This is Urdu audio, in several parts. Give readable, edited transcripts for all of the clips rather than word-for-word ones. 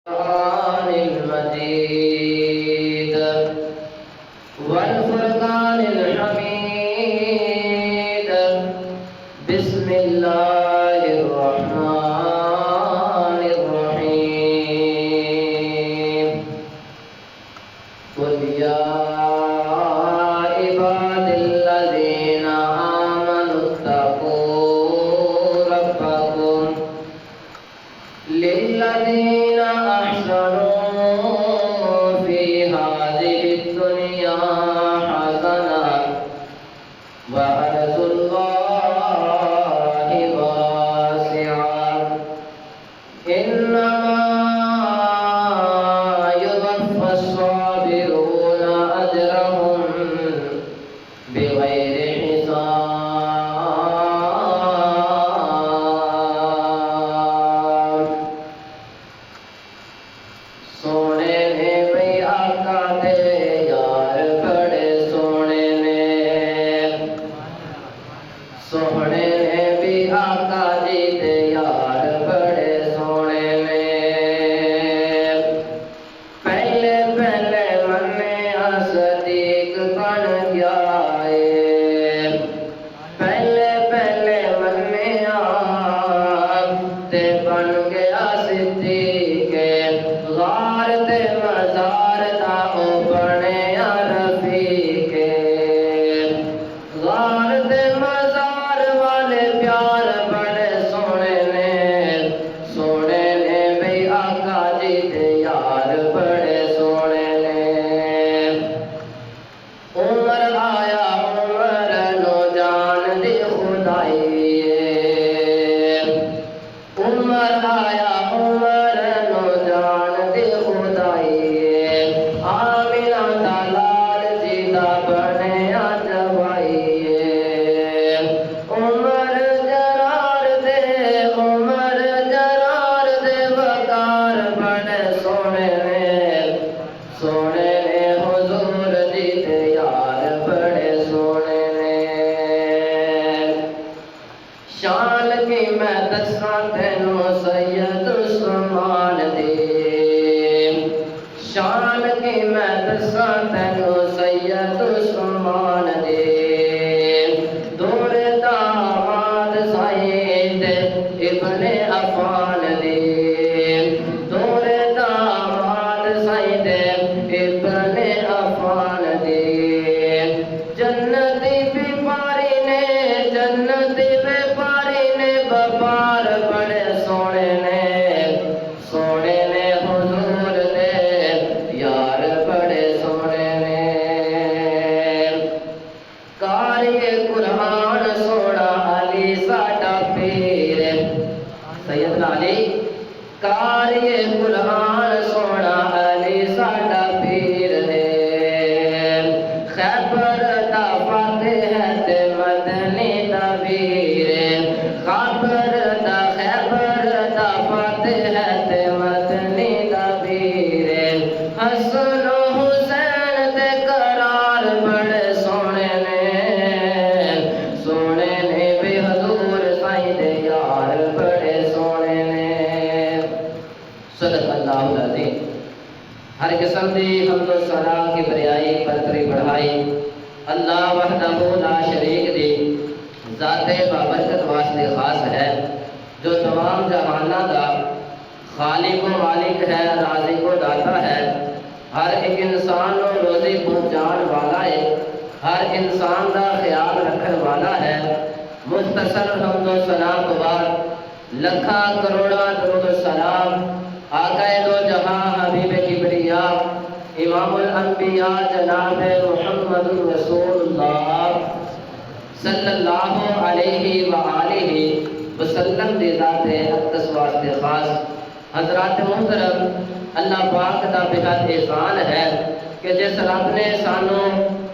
القرآن المجيد والفرقان الحميد. بسم الله الرحمن الرحيم. قل يا عباد الذين آمنوا اتقوا ربكم للذين أحسنوا في هذه الدنيا حسنة وأرض الله واسعة إنما يوفى الصابرون أجرهم بغير حساب. سونے نے بھئی آقا دے یار بڑے سونے نے، سونے نے بھی آقا جی دے یار بڑے سونے نے. پہلے پہلے منے صدیق بن گیا ہے، پہلے پہلے منے تے بن گیا صدیق. غار تے مزار دا او بنیا رفیق. غار تے مزار والے پیار بڑے سونے نے، سونے نے بھئی آقا جی دے یار بڑے سونے نے. عمر آیا عمر نو جان دی خدائی، عمر آیا عمر نو جان دی خدائی. آمینہ دا لال جی دا بنیا جوائی. عمر جرار دے وقار بڑے سونے نے، سونے نے حضور جی دے یار بڑے سونے نے. شان کی میں دساں تینوں سید عثمان دی، شان کی میں دساں تینوں سید عثمان دی. دور داماد سعید ابن عفان دی، دور داماد سعید ابن عفان دی. جنتی بیپاری نے، جنتی بیپاری نے بپار بڑے سونے نے، سونے نے حضور دے یار بڑے سونے نے. قاری قرآن سونا علی ساڈا پیر، سیدنا علی. قاری قرآن سونا علی ساڈا پیر ہے. خیبر دا فاتح ہے تے مدنی دا ویر. خیبر دا فاتح ہے تے مدنی دا ویر. حسن و حسین تے قرار بڑے سونے نے، سونے نے بھی حضور سائیں دے یار بڑے سونے نے. صدق اللہ العظیم. ہر قسم دی حمد و ثنا کی بریائی برتری بڑھائی اللہ وحدہ لا شریک دی ذات بابرکت واسطے خاص ہے، جو تمام جہانہ دا خالق و مالک ہے، رازق و داتا ہے. ہر ایک انسان کو روزی پہنچان والا ہے، ہر انسان دا خیال رکھن والا ہے. مختصر حمد و ثنا تو بعد لکھا کروڑا درود و سلام آقا دو جہاں حبیب کبریا امام الانبیاء جناب محمد رسول اللہ صلی اللہ علیہ وآلہ وسلم دی ذات اقدس واسطے خاص. حضرات محترم، اللہ پاک دا بہت احسان ہے کہ جس رب نے سانو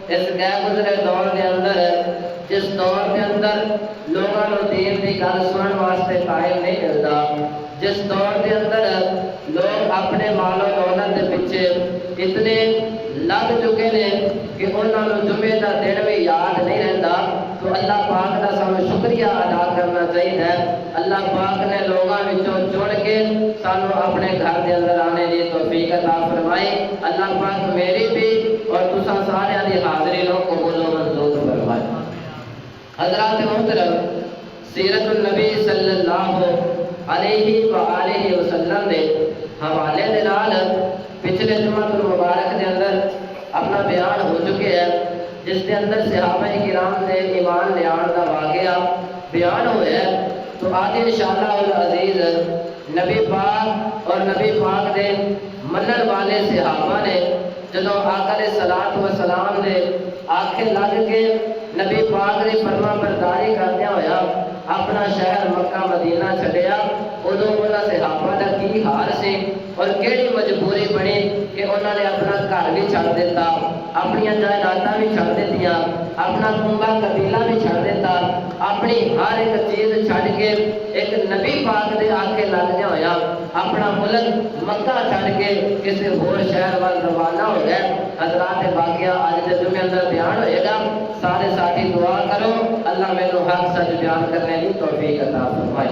اس گئے گزرے دور دے اندر، جس دور دے اندر لوگوں کو دین دی گل سنن واسطے ٹائم نہیں ملتا، جس دور دے اندر لوگ اپنے مال و دولت دے پیچھے اتنے لگ چکے نے کہ انہوں نے جمعے کا دن بھی یاد نہیں رہتا، تو اللہ پاک کا سانو شکریہ ادا کرنا چاہیے. اللہ پاک نے لوگوں وچوں چن کے سانو اپنے گھر کے اندر آنے کی توفیق عطا فرمائی. اللہ پاک میری بھی اور تساں سارے دی حاضری نو قبول و منظور فرمائے. حضرات محترم، سیرت النبی صلی اللہ علیہ وآلہ وسلم دے حوالے دے نال پچھلے جمعہ المبارک دے اندر اپنا بیان ہو چکے ہیں، جس کے اندر صحابہ کرام دے ایمان لے آن دا واقعہ بیان ہوا ہے. تو آج انشاءاللہ العزیز نبی پاک اور نبی پاک دے منن والے صحابہ نے جدوں آقا علیہ الصلوۃ والسلام دے آنکھیں لگ کے نبی پاک دی فرما برداری کردیا ہویا اپنا شہر مکہ مدینہ چھڈیا، ادو انہاں صحابہ دا کی حال سی اور کیڑی مجبوری بنی کہ انہوں نے اپنا گھر بھی چھڑ دیتا، اپنی جائیداداں بھی چھڑ دیتیاں، اپنا کنبہ قبیلہ بھی چھڑ دیتا، اپنی ہر ایک چیز چھڑ کے ایک نبی پاک دے آنکھیں لگدیا ہویا اپنا ملک مکہ چھڑ کے کسی ہور شہر وال روانہ ہو گئے. حضرات واقعہ آج دے جمعے اندر بیان ہوئے گا. سارے ساتھی دعا کرو اللہ میرے حق سچ بیان کرنے کی توفیق عطا فرمائے.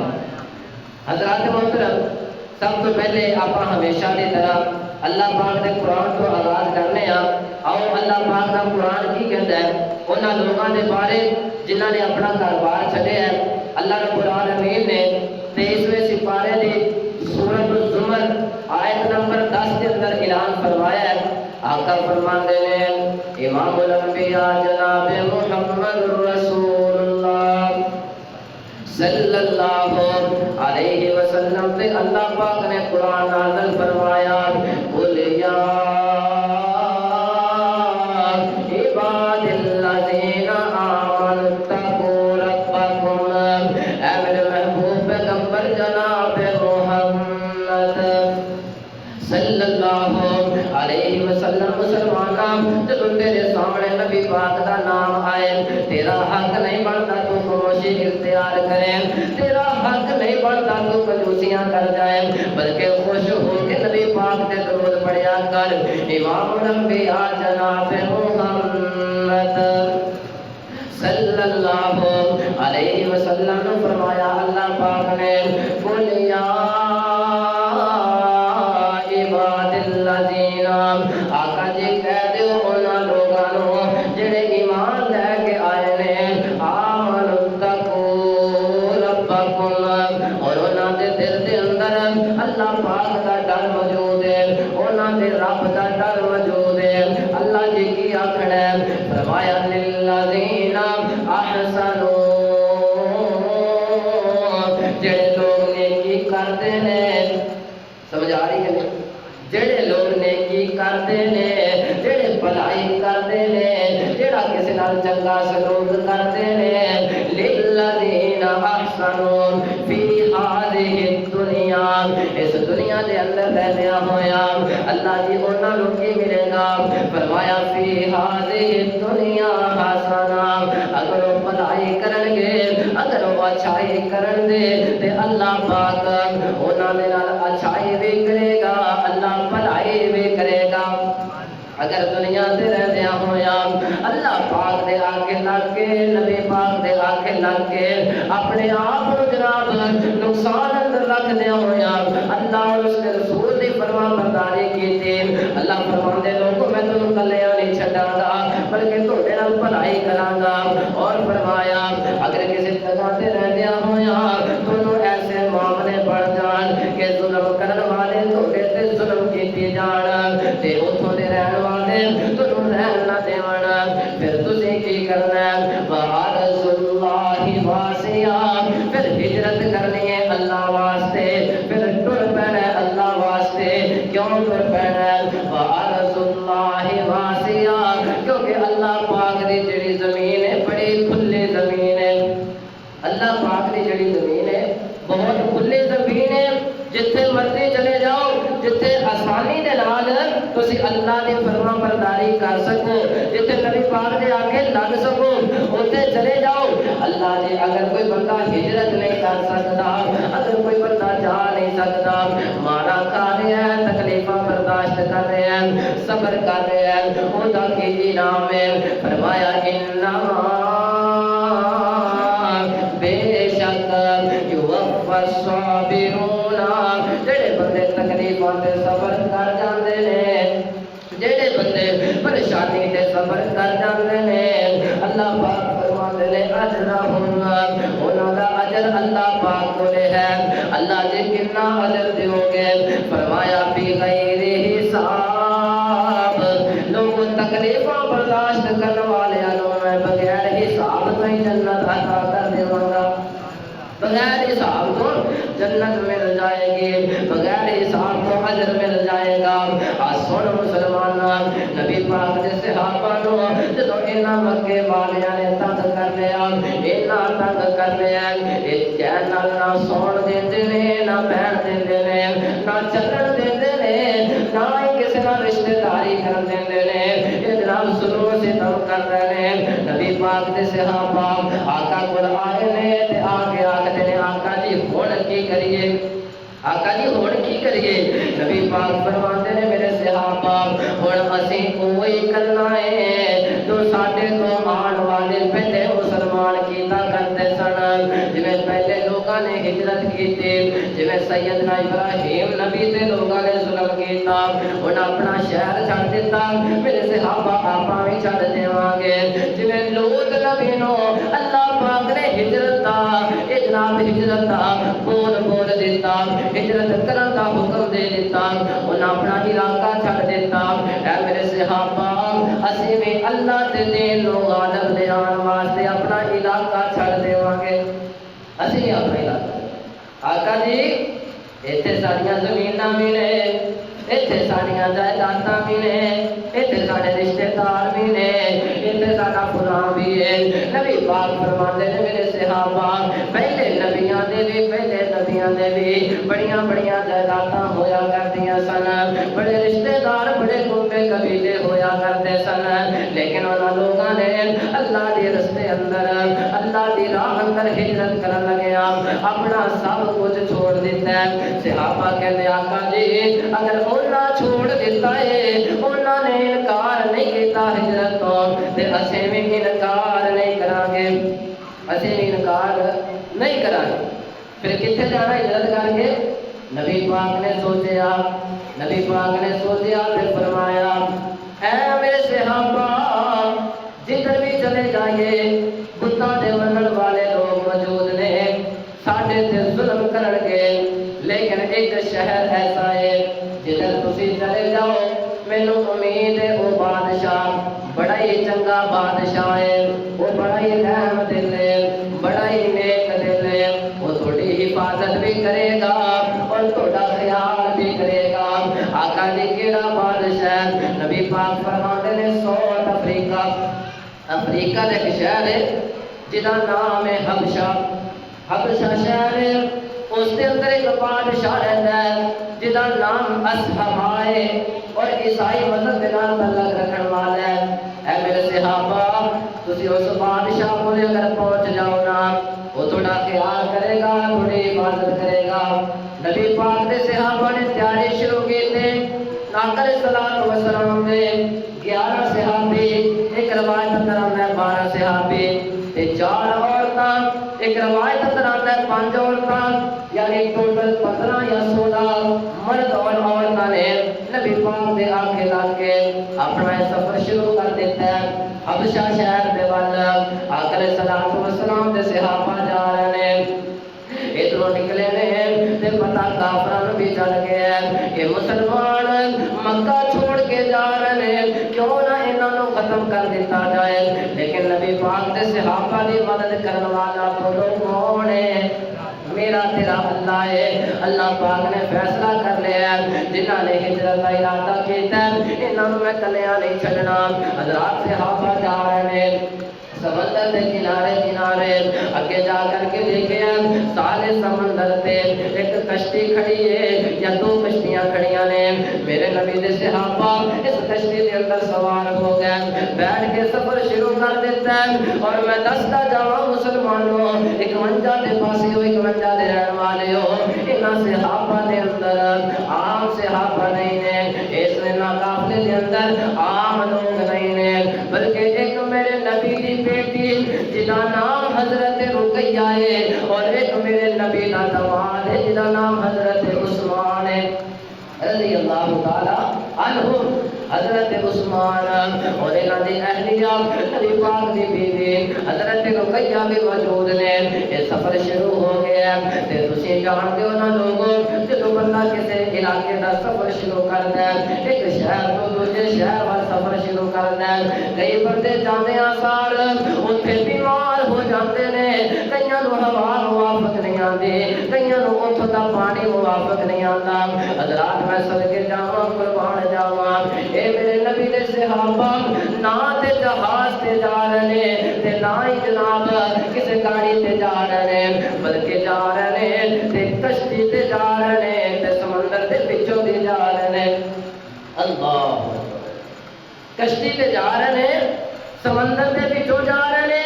حضرات محترم، سب تو پہلے آپ ہمیشہ کی طرح اللہ پاک کے قرآن کو آغاز کرنے ہیں. آؤ اللہ پاک کا قرآن کی کہتا ہے انہاں لوگوں کے بارے جنہوں نے اپنا کاروبار چھڈے ہیں. اللہ رب العالمین نے 23ویں سپارے دی سورۃ الزمر آیت نمبر 10 کے اندر اعلان فرمایا ہے. آقا فرماتے ہیں امام الانبیاء جناب محمد رسول اللہ صلی اللہ علیہ وسلم سے اللہ پاک نے قرآن نازل فرمایا قل یا عباد الذین آمنوا اتقوا ربکم. اے میرے محبوب پیغمبر جناب محمد صلی اللہ علیہ وسلم، مسلمانوں جب تیرے سامنے نبی پاک کا نام آئے تیرا حق نہیں بنتا تو خاموشی اختیار کرے، تیرا حق نہیں بنتا تو کنجوسیاں کر جائے، بلکہ خوش ہو کے نبی پاک سے درود پڑھیا کر. امام الانبیاء جناب محمد صلی اللہ علیہ وسلم نے فرمایا اللہ پاک نے قل یا عباد الذین، آقا جی کہہ دیو انہاں لوگاں جڑے ایمان لے کے آئے نے آمنوا اتقوا ربکم، اور انہاں دے دل دے اندر اللہ پاک دا ڈر موجود ہے، انہاں دے رب دا ڈر موجود ہے. اللہ جی کی آکھنا ہے فرمایا للذین احسنوا، جڑے لوگ نیکی کرتے ہیں، سمجھ آ رہی ہے؟ جڑے لوگ نیکی کرتے ہیں، جڑے بھلائی کرتے ہیں، جڑا کسی نال چنگا سلوک کرتے ہیں، للذین احسنوا فی ہذہ الدنیا، اس دنیا دے اندر رہدیا ہویا اللہ جی انہاں نوں کی ملے گا؟ فرمایا فی ہذہ الدنیا حسنہ، اگر وہ بھلائی کرن گے، اگر وہ اچھائی کرن دے تے اللہ پاک انہاں دے نال اچھائی بھی کرے گا، اللہ بھلائی بھی کرے گا. اگر دنیا سے رہدیا ہویا اللہ پاک دے آگے لگ کے نبی پاک دے آگے لگ کے اپنے آپ کو جناب نقصان اندر رکھ دیا ہویا اللہ اور اس کے رسول دی فرما برداری کی تھی. اللہ فرمان دے لوگوں میں تم کلیاں نہیں چھڈاں گا بلکہ تھوڑے نال بھلائی کراں گا. اور فرمایا اگر کسی جگہ تے رہدیا ہویا تانوں ایسے معاملے بڑھ جان کہ ظلم کرن والے تھوڑے تے ظلم کیتے جان تے اوتھوں دے رہن والے تانوں رہن نہ دیون، پھر تسی کی کرنا ہے وارض اللہ واسعہ، پھر ہجرت کرنی ہے اللہ واسطے، پھر ٹر پینا ہے اللہ واسطے. کیوں ٹر پینا ہے؟ وارض اللہ واسعہ، کیونکہ اللہ پاک دی جڑی زمین ہے بڑی کھلی زمین ہے. اللہ پاک دی جڑی زمین ہے بہت کھلی زمین ہے، جتھے مرضی چلے جاؤ، جتھے آسانی دے نال تسی اللہ دی فرما برداری کر سکو، جتھے نبی پاک دے آگے لگ سکو اوتھے چلے جاؤ. اللہ جی اگر کوئی بندہ ہجرت نہیں کر سکتا، اگر کوئی بندہ جا نہیں سکتا، مارا کر رہا ہے، تکلیفاں برداشت کر رہے ہیں، صبر کر رہے ہیں، خدا کی انعام ہے. فرمایا انما الصابرون جڑے بندے تکلیفاں تے صبر کر جاندے نے جڑے بندے پریشانی تے صبر کر جاندے نے اللہ پاک فرماندے نے اجرہم انہاں دا اجر اللہ پاک کولے ہے اللہ جی کتنا اجر دیو گے فرمایا فی غیر حساب لوگ تکلیفاں برداشت کرنے والے نوں میں بغیر حساب تو ہی جنت عطا کر دیواں گا بغیر حساب تو جنت مل جائے گی بغیر حساب تو اجر مل جائے گا سن مسلمان نبی پاک دے صحابہ نو جدوں انہاں مکے والیاں نے تنگ کر لیا انہاں تنگ کر لیا اس چین نال نہ سون دیندے نے نہ بہن دیندے نے نہ چلن دیندے نے نہ ہی کسی نال رشتہ داری کر دیندے نے یہ جناب ظلم سے تم کر رہے ہیں نبی پاک دے صحابہ آقا کول آئے نے تے آ کے آکھدے نے آقا جی ہن کی کریے آقا جی ہن کی کریے نبی پاک فرماندے نے میرے صحابہ ہن اسی اوہی کرنا ہے جو ساڈے تو آن والے پہلے مسلمان کیتا کرتے سن جویں پہلے لوگاں نے ہجرت کیتی جویں سیدنا ابراہیم نبی تے لوگاں نے ظلم کیتا انہاں اپنا شہر چھڈ دتا میرے صحابہ آپاں وی چھڈ دیواں گے جویں لوط نبی نو اللہ پاک نے ہجرت دا اے جناب ہجرت دا بول دیتا ہجرت کرن دا حکم دے دیتا انہاں اپنا علاقہ چھڈ دیتا اے میرے صحابہ اسی بھی اللہ دے دین نو غالب لے آن واسطے اپنا علاقہ چھڈ دیواں گے اسی بھی اپنا علاقہ آقا جی ایتھے ساڈیاں زمیناں بھی نے ایتھے ساڈیاں جائیداداں بھی نے ایتھے ساڈے رشتہ دار بھی نے ایتھے ساڈا فلاں بھی ہے نبی پاک فرماندے نے میرے صحابہ پہلے نبیاں دے بھی بڑیاں بڑیاں جائیداداں ہویا کردیاں سن بڑے رشتہ دار بڑے گھومے قبیلے ہویا کرتے سن لیکن انہاں لوگاں نے اللہ دے رستے اندر اللہ دی راہ اندر ہجرت کرن لگیا اپنا سب کچھ چھوڑ دیتا ہے صحابہ کہندے آقا جی اگر انہاں چھوڑ دیتا ہے انہاں نے انکار نہیں کیتا ہجرت تو تے اسیں بھی انکار نہیں کران گے اسیں بھی انکار نہیں کران گے پھر کتنے جانا ہجرت کر کے نبی پاک نے سوچیا پھر فرمایا اے میرے صحابہ جدھر بھی چلے جائیے بتاں دے منن والے لوگ موجود نے ساڈے تے ظلم کرن گے لیکن ایک شہر ایسا ہے جدھر تسی چلے جاؤ مینوں امید ہے وہ بادشاہ بڑا ہی چنگا بادشاہ ہے وہ بڑا ہی رحم دل ہے بڑا ہی نیک دل ہے وہ تھوڑی حفاظت بھی کرے گا اور تھوڑا خیال بھی کرے گا آقا جی کیڑا بادشاہ نبی پاک فرماتے نے ساؤتھ افریقہ کا ایک شہر ہے جدا نام ہے حبشہ شہر ہے اس کے اندر ایک بادشاہ رہتا ہے جدا نام اصحاب ہے اور عیسائی مذہب کے نام تعلق رکھنے والا ہے اے میرے صحابہ تسی اس بادشاہ کو اگر پہنچ جاؤ نا وہ تھوڑا خیال کرے گا تھوڑی حفاظت کرے گا نبی پاک دے صحابہ نے تیاری شروع کی تھے ناقل صلاۃ و سلام دے 11 صحابی ایک روایت اندر آتا ہے 12 صحابی تے 4 عورتاں ایک روایت اندر آتا ہے 5 عورتاں یعنی ٹوٹل 15 یا 16 مرد اور عورتاں نے نبی پاک دے آگے لگ کے اپنا سفر شروع کر دیتا ہے حبشہ شہر دے ول آقا صلاۃ و سلام دے صحابہ جا رہے ہیں ادھروں نکلے نے تے پتہ کافراں بھی چل گیا کہ مسلمان مکہ چھوڑ کے جا رہے ہیں کیوں نہ انہاں نوں ختم کر دیتا جائے لیکن نبی پاک دے صحابہ دی مدد کرن والا بولو کون ہے میرا تیرا اللہ ہے اللہ پاک نے فیصلہ کر لیا جنہاں نے ہجرت کا ارادہ کیتا انہاں نوں میں کلیاں نہیں چھڈنا حضرات صحابہ جا رہے ہیں سمندر کے کنارے اگے جا کر کے دیکھے سارے سمندر تے ایک کشتی کھڑی ہے یا 2 کشتیاں کھڑیاں نے میرے نبی دے صحابہ اس کشتی کے اندر سوار ہو گئے بیٹھ کے سفر شروع کر دیتا ہے اور میں دستا جاواں مسلمانوں 51 دے پاسے ہو 51 دے رہن والے ہو انہاں صحابہ دے اندر عام صحابہ نہیں نے اس قافلے دے اندر عام لوگ نہیں نے بلکہ ایک میرے نبی دی بیٹی جدا نام حضرت رقیہ ہے اور ایک میرے نبی کا داماد رضی اللہ تعالی عنہم حضرت عثمان اور انہاں دی اہلیہ نبی پاک دی بیوی حضرت رقیہ بھی موجود نے. یہ سفر شروع ہو گیا تے تسی جانتے ہو نا لوگوں جدوں بندہ کسی علاقے دا سفر شروع کردا ہے ایک شہر تو دوسرے شہر ول سفر شروع کردا ہے. کئی بندے جاندے سار اوتھے بیمار ہو جاندے نے. کئیاں نوں ہوا موافق نہیں آندی, کئیاں نوں اوتھوں دا پانی موافق نہیں آندا. حضرات میں صدقے جاواں قربان جاواں اے میرے نبی دے صحابہ نہ تے جہاز تے جا رہے تے نہ ہی جناب کسی گاڑی تے جا رہے بلکہ جا رہے تے کشتی تے جا رہے تے سمندر دے وچوں دی جا رہے. اللہ کشتی تے جا رہے سمندر دے وچوں جا رہے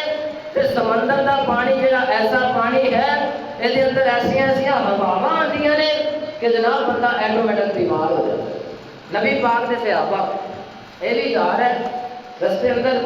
تے سمندر دا پانی جڑا ایسا پانی ہے اے دے اندر ایسیاں ایسیاں ہواواں آندیاں نے کہ جناب بندہ ایٹومیٹک بیمار ہو جائے. نبی پاک دے صحابہ اے بھی جا رہے رستے اندر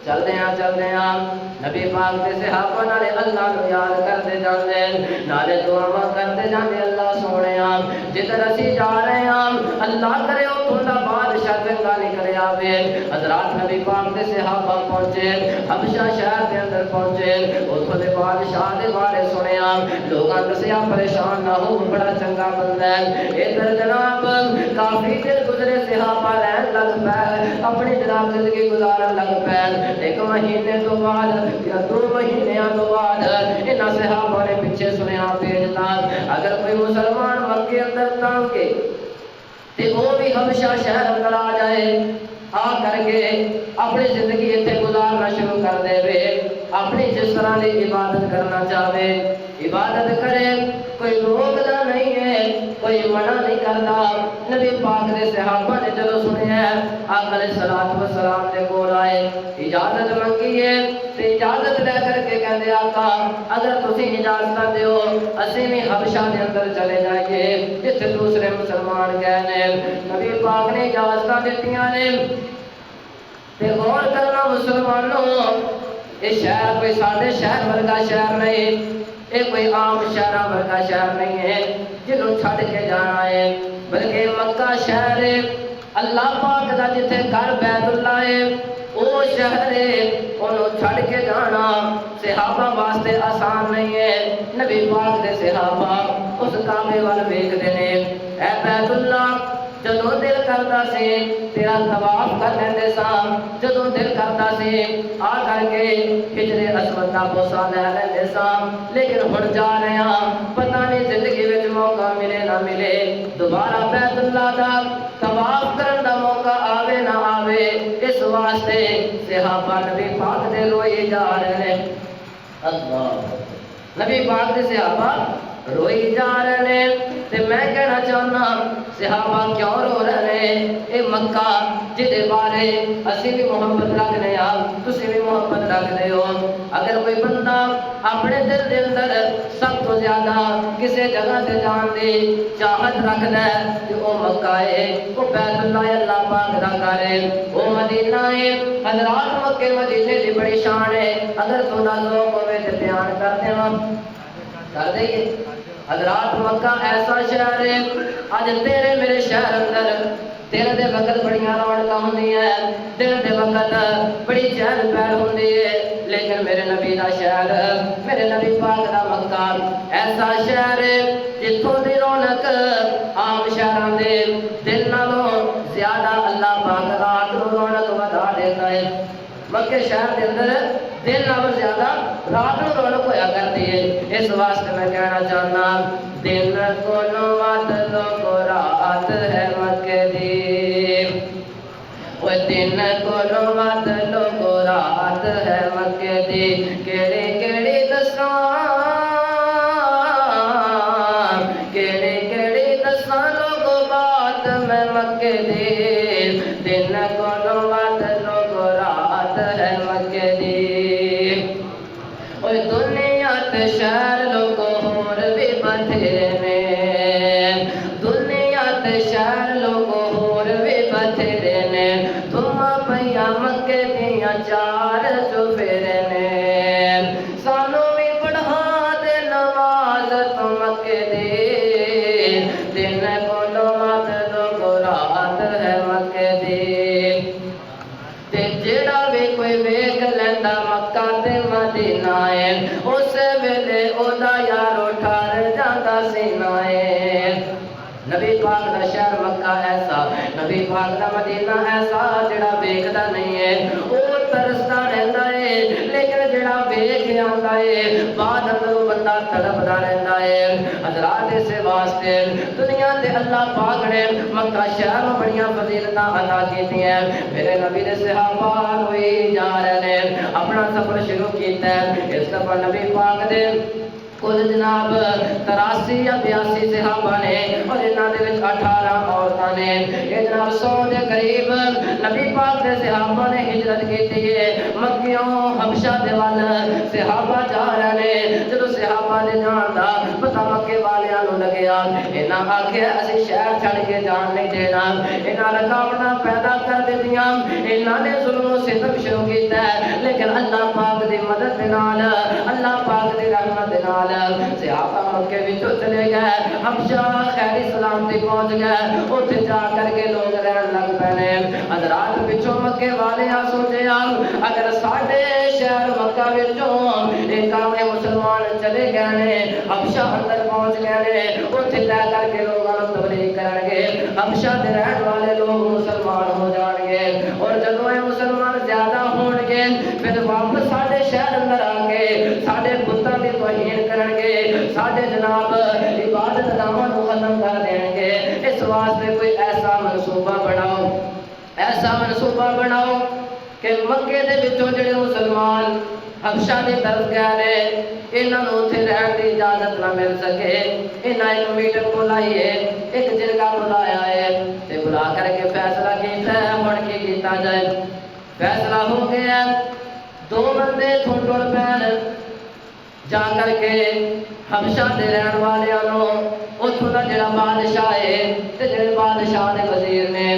چلدے ہیں نبی پاک دے صحابہ نالے اللہ نو یاد کرتے جاندے نالے دعاواں کرتے جاندے. اللہ سونیا جدھر اسی جا رہے ہیں اللہ کرے اوتھوں دا بادشاہ چنگا نکلے آوے. حضرات نبی پاک دے صحابہ پہنچے حبشہ شہر دے اندر پہنچے. اوتھوں دے بادشاہ دے بارے سنیا لوگاں دسیا پریشان نہ ہو بڑا چنگا بندہ ہے. ادھر جناب کافی دیر گزرے صحابہ رہن لگ پے اپنی جناب زندگی گزارن لگ پے. ایک مہینے تو بعد یا 2 مہینیاں تو بعد انہاں صحابہ نے پیچھے سنیا بھیجتا اگر کوئی مسلمان مکے اندر تان کے تے وہ بھی حبشہ شہر اندر آ جائے آ کر کے اپنی زندگی اتنے گزارنا شروع کر دے وے اپنی جس طرح کی عبادت کرنا چاہے عبادت کرے کوئی روکتا نہیں ہے کوئی منع نہیں کرتا. نبی پاک دے صحابہ نے جدو سنیا آقا علیہ الصلوۃ والسلام دے کول آئے اجازت منگی ہے تے اجازت لے کر کے کہندے آقا اگر تسی اجازت دیو اسی بھی حبشہ دے اندر چلے جائیے جتھے دوسرے مسلمان گئے نے. نبی پاک نے اجازت دتیاں نے تے غور کرنا مسلمانوں یہ شہر کوئی ساڈے شہر ورگا شہر نہیں یہ کوئی عام شہر ورگا شہر نہیں ہے جنوں چھڈ کے جانا ہے بلکہ مکہ شہر ہے اللہ پاک دا جتھے گھر بیت اللہ ہے وہ شہر ہے انہوں چھڈ کے جانا صحابہ واسطے آسان نہیں ہے. نبی پاک دے صحابہ اس کعبے وال ویکھدے نے اے بیت اللہ جدوں دل کرتا سے تیرا طواف کر لیندے سا جدوں دل کرتا سے آ کر کے حجر اسود دا بوسا لے لیندے سا لیکن ہن جا رہے ہاں پتہ نہیں زندگی وچ موقع ملے نہ ملے دوبارہ بیت اللہ دا طواف کرن دا موقع آوے نہ آوے اس واسطے صحابہ نبی پاک دے روئے جا رہے ہیں. اللہ نبی پاک دے صحابہ روئی جا رہے ہیں تے میں کہنا چاہنا صحابہ کیوں رو رہے ہیں اے مکہ جدے بارے اسی بھی محبت رکھنے تسی بھی محبت رکھتے ہو. اگر کوئی بندہ اپنے دل دے اندر سب تو زیادہ کسی جگہ تے جان دی چاہت رکھدا ہے تے او مکہ ہے وہ بیت اللہ اللہ پاک دا گھر ہے وہ مدینہ ہے. حضرات مکے مدینے دی بڑی شان ہے اگر تھوڑا ذوق ہوے تے بیان کر دیواں کر دئیے. حضرات مکہ ایسا شہر ہے اج تیرے میرے شہر اندر دن دے وقت بڑیاں رونقاں ہوندیاں ہیں دن دے وقت بڑی چہل پہل ہوندی ہے لیکن میرے نبی دا شہر میرے نبی پاک دا مکہ ایسا شہر ہے جتھوں دی رونق عام شہراں دے دن نالوں زیادہ اللہ پاک رات نوں رونق ودا دیتا ہے. مکے شہر دے اندر دن نالوں زیادہ رات نوں رونق ہویا کرتی ہے. اس واسطے میں کہنا چاہنا دن کولوں ود لوگو رات ہے مکے دی وہ دن کولوں ود لوگو رات ہے مکے دی کیڑی کیڑی دساں کیڑی کیڑی دساں لوگو بات میں مکے دی دن کولوں ود لوگو رات ہے مکے دی. دنیا تے شہر لوگوں ہور بھی بتھیرے نے دنیا تے شہر لوگوں ہور بھی بتھیرے نے تم پیا مکے دیاں 4 چوفیرے نے سانو بھی پڑھا دے نماز تو مکے دی دن کولوں مت نبی پاک دا شہر مکہ ایسا، نبی پاک دا مدینہ ایسا جڑا ویکھدا نہیں ہے وہ ترسدا رہندا ہے، لیکن جڑا ویکھ آندا ہے بعد اندروں بندہ تڑپدا رہندا ہے۔ حضرات اس واسطے دنیا تے اللہ پاک نے مکہ شہر میں بڑیاں فضیلتاں عطا کیتیاں۔ میرے نبی دے صحابہ ہوئی جا رہے ہیں، اپنا سفر شروع کیتا ہے۔ اس دفعہ نبی پاک دے کل جناب 83 یا 82 صحابہ نے اور انہاں دے وچ 18 عورتاں نے، یہ جناب 100 دے قریب نبی پاک دے صحابہ نے ہجرت کیتی ہے مکیوں حبشہ دے ول صحابہ جا رہے ہیں۔ جدوں صحابہ دے جان دا پتہ مکے والیاں نوں لگیا، انہاں آکھیا اسی شہر چھڑ کے جان نہیں دینا، انہاں رکاوٹاں پیدا کر دتیاں، انہاں نے ظلم و ستم شروع کیتا ہے، لیکن اللہ پاک دی مدد دے نال، اللہ پاک دی رحمت دے نال صحابہ مکے وچوں چلے گئے، حبشہ خیر سلامتی پہنچ گئے، اوتھے جا کر کے لوگ رہن لگ پے۔ حضرات پچھوں مکے والے سوچیا اگر ساڈے شہر مکہ وچوں ایک مسلمان چلے گئے نے، حبشہ اندر پہنچ گئے نے، اوتھے لے کر کے لوگاں نوں تبلیغ کرن گے، حبشہ دے رہن والے لوگ مسلمان ہو جان گے، اور جدوں یہ مسلمان زیادہ ہون گے پھر واپس ساڈے شہر اندر آ کے ساڈے بتاں دی توہین کرن گے، ساڈے جناب عبادت گاہاں نوں ختم کر دین گے۔ اس واسطے کوئی ایسا منصوبہ بناؤ، ایسا منصوبہ بناؤ کہ مکے دے وچوں جڑے مسلمان حبشہ دی طرف گئے نے انہاں نوں اوتھے رہن دی اجازت نہ مل سکے، انہاں ایک میٹنگ بلائیے، ایک جرگہ بلایا ہے تے بلا کر کے فیصلہ کیتا ہے ہن کی کیتا جائے۔ فیصلہ ہو گیا، دو بندے ٹھنڈ پین جا کر کے حبشہ دے رہن والیاں نوں اتھوں دا جڑا بادشاہ ہے تے جڑے بادشاہ دے وزیر نے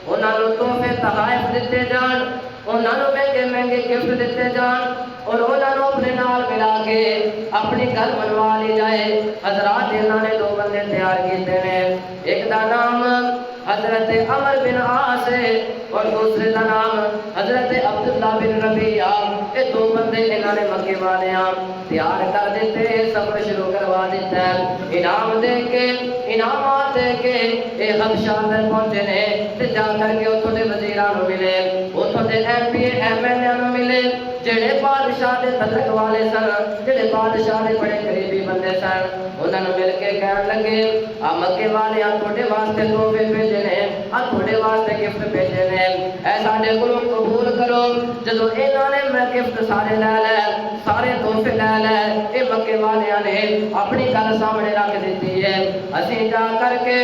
انہاں نوں تحفے تحائف دتے جان، انہاں نوں مہنگے مہنگے گفٹ دتے جان، اور انہاں نوں اپنے نال ملا کے اپنی گل منوا لی جائے۔ حضرات انہاں نے دو بندے تیار کیتے نے، ایک دا نام حضرت عمر بن عاص اور دوسرے کا نام حضرت عبداللہ بن ربیعہ۔ یہ دو بندے انہوں نے مکے والیاں تیار کر دیتے، سفر شروع کروا دیتا ہے، انعام دے کے انعامات دے کے یہ حبشہ اندر پہنچے نے تے جا کر کے اتھوں دے وزیراں نوں ملے، اتھوں دے M P M L A نوں ملے جڑے بادشاہ دے تعلق والے سن، جڑے بادشاہ دے بڑے قریبی بندے سن، انہاں نوں مل کے کہن لگے آ مکے والے تھوڑے واسطے تحفے بھیجے نے، آ تھوڑے واسطے گفٹ بھیجے نے، اے ساڈے کولوں قبول کرو۔ جدوں انہاں نے میں گفٹ سارے لے لے، سارے تحفے لے لے، اے مکے والیاں نے اپنی گل سامنے رکھ دیتی ہے، اسی جا کر کے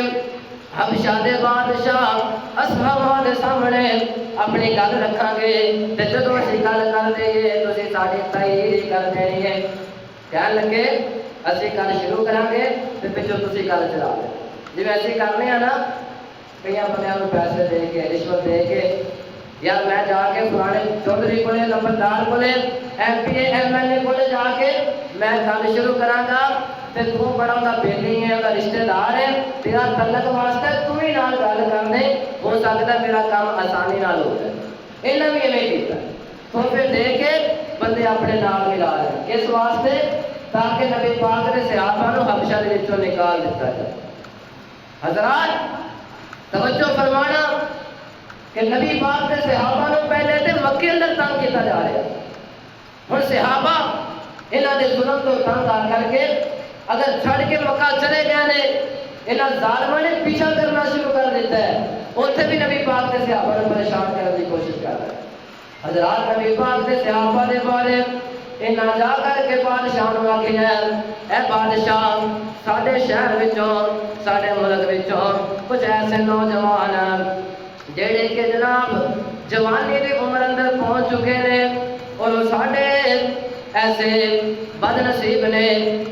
حبشہ دے بادشاہ اصحابہ دے سامنے اپنی گل رکھاں گے تے جدوں اسی گل کر دئیے تسی ساڈی تائید کر دینی ہے۔ کہن لگے اسی گل شروع کراں گے تے پچھوں تسی گل چلا لو، جویں اسی کرنے ہیں نا کئی بندیاں نوں پیسے دے کے رشوت دے کے، یار میں جا کے فلانے چودھری کولے لمبردار کولے M P M L A کولے جا کے میں گل شروع کراں گا تے تو بڑا دا بیلی ہے، دا رشتہ دار ہے، تیرا تعلق واسطے تو ہی نال گل کرنے، ہو سکتا میرا کام آسانی نال ہو جائے۔ انہاں بھی ایویں کیتا، تحفے دے کے بندے اپنے نال ملا لے، اس واسطے تاکہ نبی پاک دے صحابہ نوں حبشہ دے وچوں نکال دتا جائے۔ حضرات توجہ فرمانا کہ نبی پاک دے صحابہ نوں پہلے تے مکے اندر تنگ کیتا جا رہا ہے، ہن صحابہ انہاں دے ظلم تو تنگ آ کر کے اگر چھڑ کے مکہ چلے گئے نے، انہاں ظالماں نے پیچھا کرنا شروع کر دیتا ہے، اوتھے بھی نبی پاک دے صحابہ نوں پریشان کرنے کی کوشش کر رہے ہیں۔ حضرات نبی پاک دے صحابہ دے بارے انہاں جا کر کے بادشاہ نوں آکھیا اے بادشاہ ساڈے شہر وچوں ساڈے ملک وچوں کچھ ایسے نوجوان جڑے کہ جناب جوانی دی عمر اندر پہنچ چکے نے اور وہ ساڈے ایسے بد نصیب نے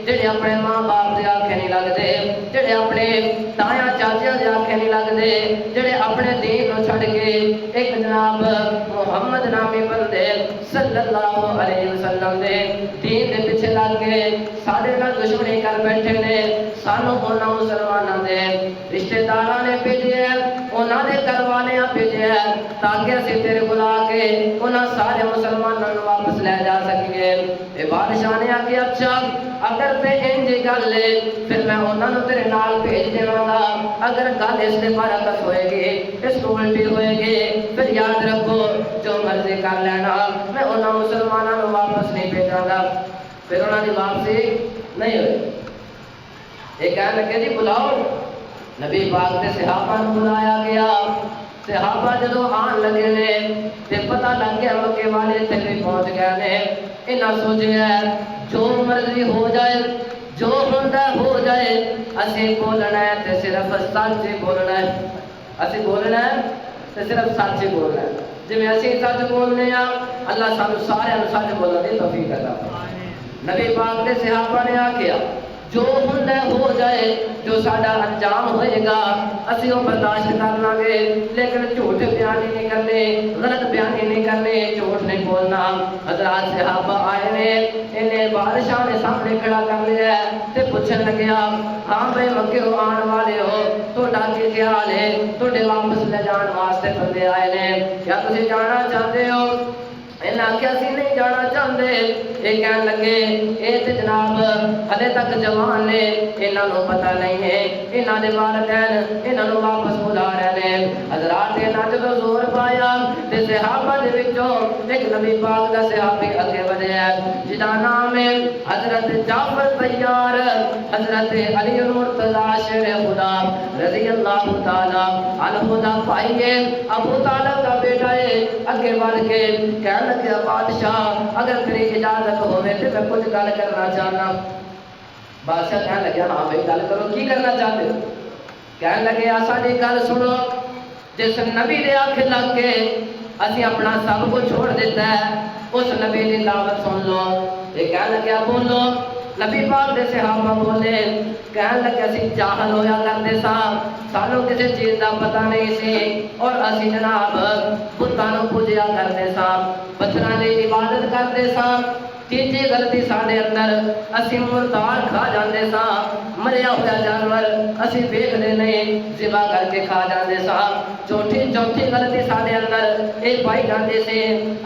جڑے اپنے ماں باپ دے آکھے نہیں لگتے، جڑے اپنے تایاں چاچیاں دے آکھے نہیں لگتے، جڑے اپنے دین نو چھڑ کے ایک جناب محمد نامی بندے صلی اللہ علیہ وسلم دے دین دے پیچھے لگ کے سارے نال دشمنی کر بیٹھے نے۔ سانو انہاں مسلماناں دے رشتہ داراں نے بھیجے، انہاں دے گھر والیاں بھیجے تاکہ اسی تیرے کول آ کے انہاں سارے مسلماناں نوں واپس لے جا سکیے۔ اے بادشاہ نے آکھیا اچھا اگر تے انج گل ہے پھر میں انہاں نوں تیرے نال بھیج دیواں گا، اگر گل اس سے برعکس ہوئے گی، اس کو الٹی ہوئے گی، پھر یاد رکھو جو مرضی کر لینا، میں انہاں مسلماناں نوں واپس نہیں بھیجاں گا۔ پھر انہاں دی واپسی نہیں ہوئی۔ یہ کہنے لگے جی بلاؤ، نبی پاک کے صحابہ نوں بلایا گیا۔ صحابہ جدو آن لگے نے تے پتہ لگ گیا مکے والے تے بھی پہنچ گئے نے۔ انہاں سوچیا جو مرضی ہو جائے، جو ہوندا ہو جائے، اسی بولنا ہے تے صرف سچ ہی بولنا ہے، اسی بولنا ہے تے صرف سچ ہی بولنا ہے۔ جی اسی سچ بولنے ہیں، اللہ سانو سارے سچ بولنے دی توفیق عطا فرمائے۔ نبی پاک نے صحابہ نے آکھیا جو ہوندا ہو جائے، جو ساڈا انجام ہوئے گا اسی وہ برداشت کر لیں گے، لیکن جھوٹ بیانی نہیں کرنے، غلط بیانی نہیں کرنے، جھوٹ نہیں بولنا۔ حضرات صحابہ آئے نے، انہیں بادشاہ نے سامنے کھڑا کر لیا تے پوچھنے لگیا ہاں بھائی مکے آن والے ہو، تہاڈا کی خیال ہے؟ تہاڈے واپس لے جان واسطے بندے آئے نے، کیا تسی جانا چاہتے ہو؟ انہاں آکھیا اسی نہیں جانا چاہتے۔ یہ کہنے لگے اے تے جناب ہلے تک جوان نے، انہاں نوں پتہ نہیں ہے، انہاں دے والدین انہاں نوں واپس بلا رہے ہیں۔ حضرات انہاں جدوں زور پایا تے صحابہ دے وچوں ایک نبی پاک دا صحابی اگے ودھیا جدا نام ہے حضرت جعفر طیار، حضرت علی المرتضی شیر خدا رضی اللہ تعالی عنہ دا بھائی ہے، ابو طالب دا بیٹا ہے۔ اگے بڑھ کے کہنے لگے بادشاہ اگر تیری اجازت ہوئے تو میں کچھ گل کرنا چاہنا۔ بادشاہ کہنے لگے ہاں بھائی گل کرو، کی کرنا چاہتے ہو؟ کہنے لگے ساری گل سنو، جس نبی دے آنکھ لگ کے اسی اپنا سب کو چھوڑ دیتا ہے اس نبی دی دعوت سن لو۔ یہ کہنے لگے بولو۔ نبی پاک دے صحابہ بولے، کہنے لگے اسی جاہل ہویا کرتے سا، سانو کسی چیز دا پتہ نہیں سی، اور اسی جناب بتاں نوں پوجیا کرتے سا، پتھراں دی عبادت کرتے سا۔ تیجی غلطی ساڈے اندر اسی مردار کھا جاندے سا، مریا ہوا جانور اسی ویکھدے نہیں ذبح کر کے کھا جاندے سا۔ چوتھی غلطی ساڈے اندر یہ پائی جاندی سی،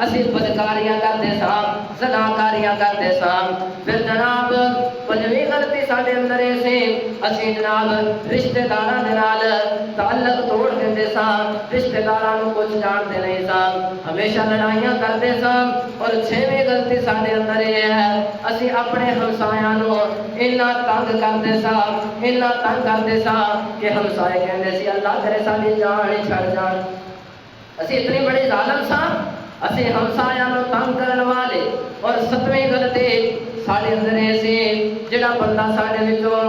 اسی بدکاریاں کرتے سا، زناکاریاں کرتے سا۔ پھر جناب پنجویں غلطی ساڈے اندر یہ سی، اسی جناب رشتہ داراں دے نال تعلق توڑ دیندے سا، رشتہ داراں نوں کچھ جانتے نہیں سا، ہمیشہ لڑائیاں کرتے سا۔ اور چھویں غلطی ساڈے اندر یہ ہے اسی اپنے ہمسایاں نوں اتنا تنگ کرتے سا، اتنا تنگ کرتے سا کہ ہمسائے کہندے سی اللہ کرے ساڈی جان ہی چھڑ جان۔ اسی اتنی بڑی ظالم سا، اسی ہمسایاں نوں تنگ کرن والے۔ اور ستویں غلطی ساڈے اندر یہ سی، جڑا بندہ ساڈے وچوں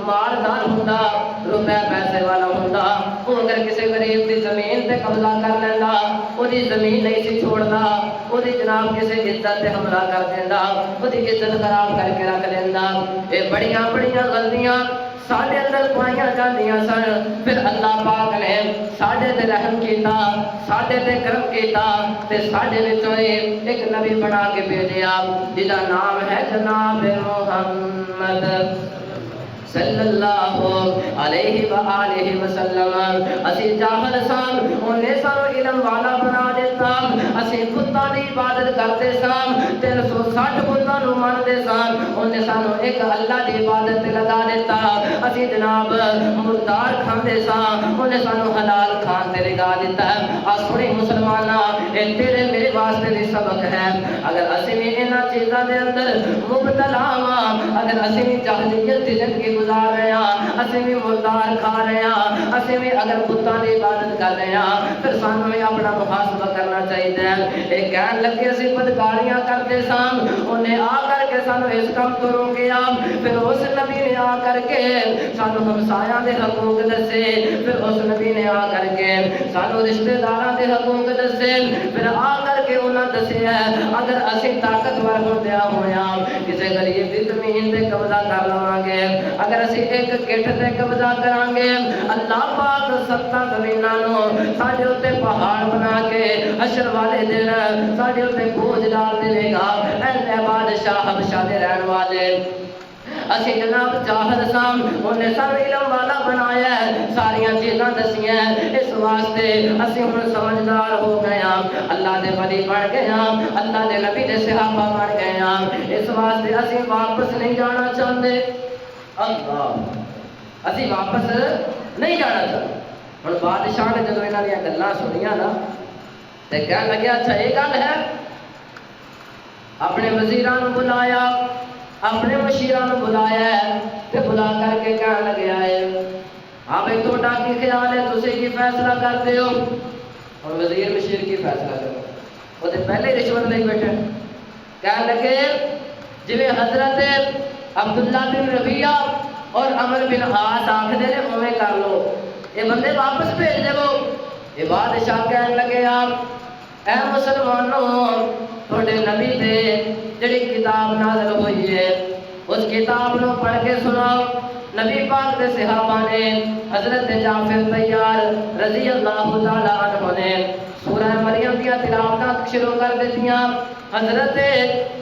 مالدار ہوندا، روپے پیسے والا ہوندا، وہ اگر کسی غریب دی زمین تے قبضہ کر لیندا، وہ دی زمین نہیں سی چھوڑدا، وہ دی جناب کسی عزت تے حملہ کر دیندا، وہ دی عزت خراب کر کے رکھ لیندا۔ یہ بڑیاں بڑیاں غلطیاں ساڈے اندر پائیاں جاندیاں سن۔ پھر اللہ پاک نے ساڈے تے رحم کیتا، ساڈے تے کرم کیتا تے ساڈے وچوں ایک نبی بنا کے بھیجیا جدا نام ہے جناب محمد صلی اللہ علیہ وآلہ وسلم۔ اسی جاہل سان، انہیں سانو علم والا بنا دیتا، اسی بتاں دی عبادت کرتے سان، 360 بتاں نوں مانتے سان، انہیں سانو ایک اللہ دی عبادت لگا دیتا۔ اسی جناب مردار کھاندے سان، انہیں سانو حلال کھان تے لگا دیتا ہے۔ سنی مسلمانہ اے تیرے میرے واسطے بھی سبق ہے، اگر اسی بھی انہاں چیزاں دے اندر مبتلا ہاں، اگر اسی بھی جاہلیت دی زندگی گزار رہے ہیں، اسی بھی مردار کھا رہے ہیں، اسی بھی اگر بتاں دی عبادت کر رہے ہیں، پھر سانو بھی اپنا محاسبہ کرنا چاہیے۔ یہ کہنے لگے اسی بدکاریاں کرتے سان، انہیں آ کر کے سانو اس کام تو روکیا، پھر اس نبی نے آ کر کے سانو ہمسایاں دے حقوق دسے، پھر اس نبی نے آ کر کے سانو رشتہ داراں دے حقوق دسے، پھر آ کر کے انہاں دسے اگر اسی طاقتور ہوندیا ہویا کسی غریب دی زمین تے قبضہ کر لواں گے، اگر اسی ایک گٹھ تے قبضہ کران گے، اللہ پاک 7 زمیناں نوں ساڈے اوتے پہاڑ بنا کے حشر والے دن ساڈے اوتے بوجھ ڈال دے گا۔ اے بادشاہ حبشہ دے رہن والے اسی جناب جاہل سام انہیں سب علم والا بنایا ہے ساریاں چیزاں دسیاں اس واسطے اسی ہن سمجھدار ہو گئے ہاں اللہ دے ولی بن گئے ہاں اللہ دے نبی دے صحابہ بن گئے ہاں اس واسطے اسی واپس نہیں جانا چاہتے اللہ اسی واپس نہیں جانا چاہتے ہن بادشاہ نے جدوں انہاں دی گلاں سنیاں نا تے کہن لگا اچھا یہ گل ہے اپنے وزیراں نوں بلایا اپنے مشیراں نوں بلایا تے بلا کر کے کہن لگا ہے ہاں بھائی تہاڈا کی خیال ہے تسی کی فیصلہ کرتے ہو اور وزیر مشیر کی فیصلہ کرو وہ تے پہلے ہی رشوت لے بیٹھے کہن لگے جویں حضرت عبداللہ بن ربیعہ اور عمر بن عاص آکھدے نے اوویں کر لو یہ بندے واپس بھیج دو یہ بادشاہ کہن لگے آپ اے مسلمانوں تھوڑے نبی تے جڑی کتاب نازل ہوئی ہے اس کتاب نو پڑھ کے سناؤ نبی پاک کے صحابہ نے حضرت جعفر طیار رضی اللہ تعالی عنہ نے سورہ مریم کی تلاوت شروع کر دیتیاں حضرت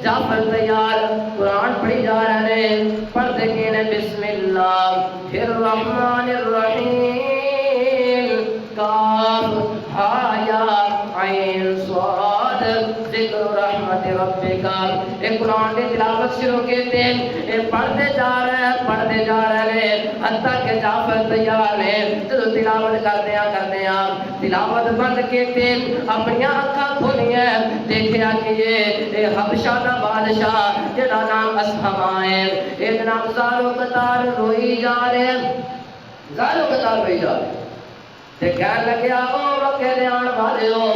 جعفر طیار قرآن پڑھی جا رہے ہیں پڑھتے کہ بسم اللہ الرحمن الرحیم کاف ہا یا عین صاد ذکر رحمت ربک یہ قرآن کی تلاوت شروع کیتے ہیں پڑھتے جا رہے ہیں حتیٰ کہ جعفر طیار نے جدو تلاوت کرتے ہیں تلاوت بند کیتے اپنی اکھاں کھولیاں دیکھیا کہ یہ حبشہ دا بادشاہ جڑا نام اسحما ہے یہ جناب زارو قطار روئی جا رہے زارو قطار روئی جا رہے تے کہن لگیا او مکے دے آن والے ہو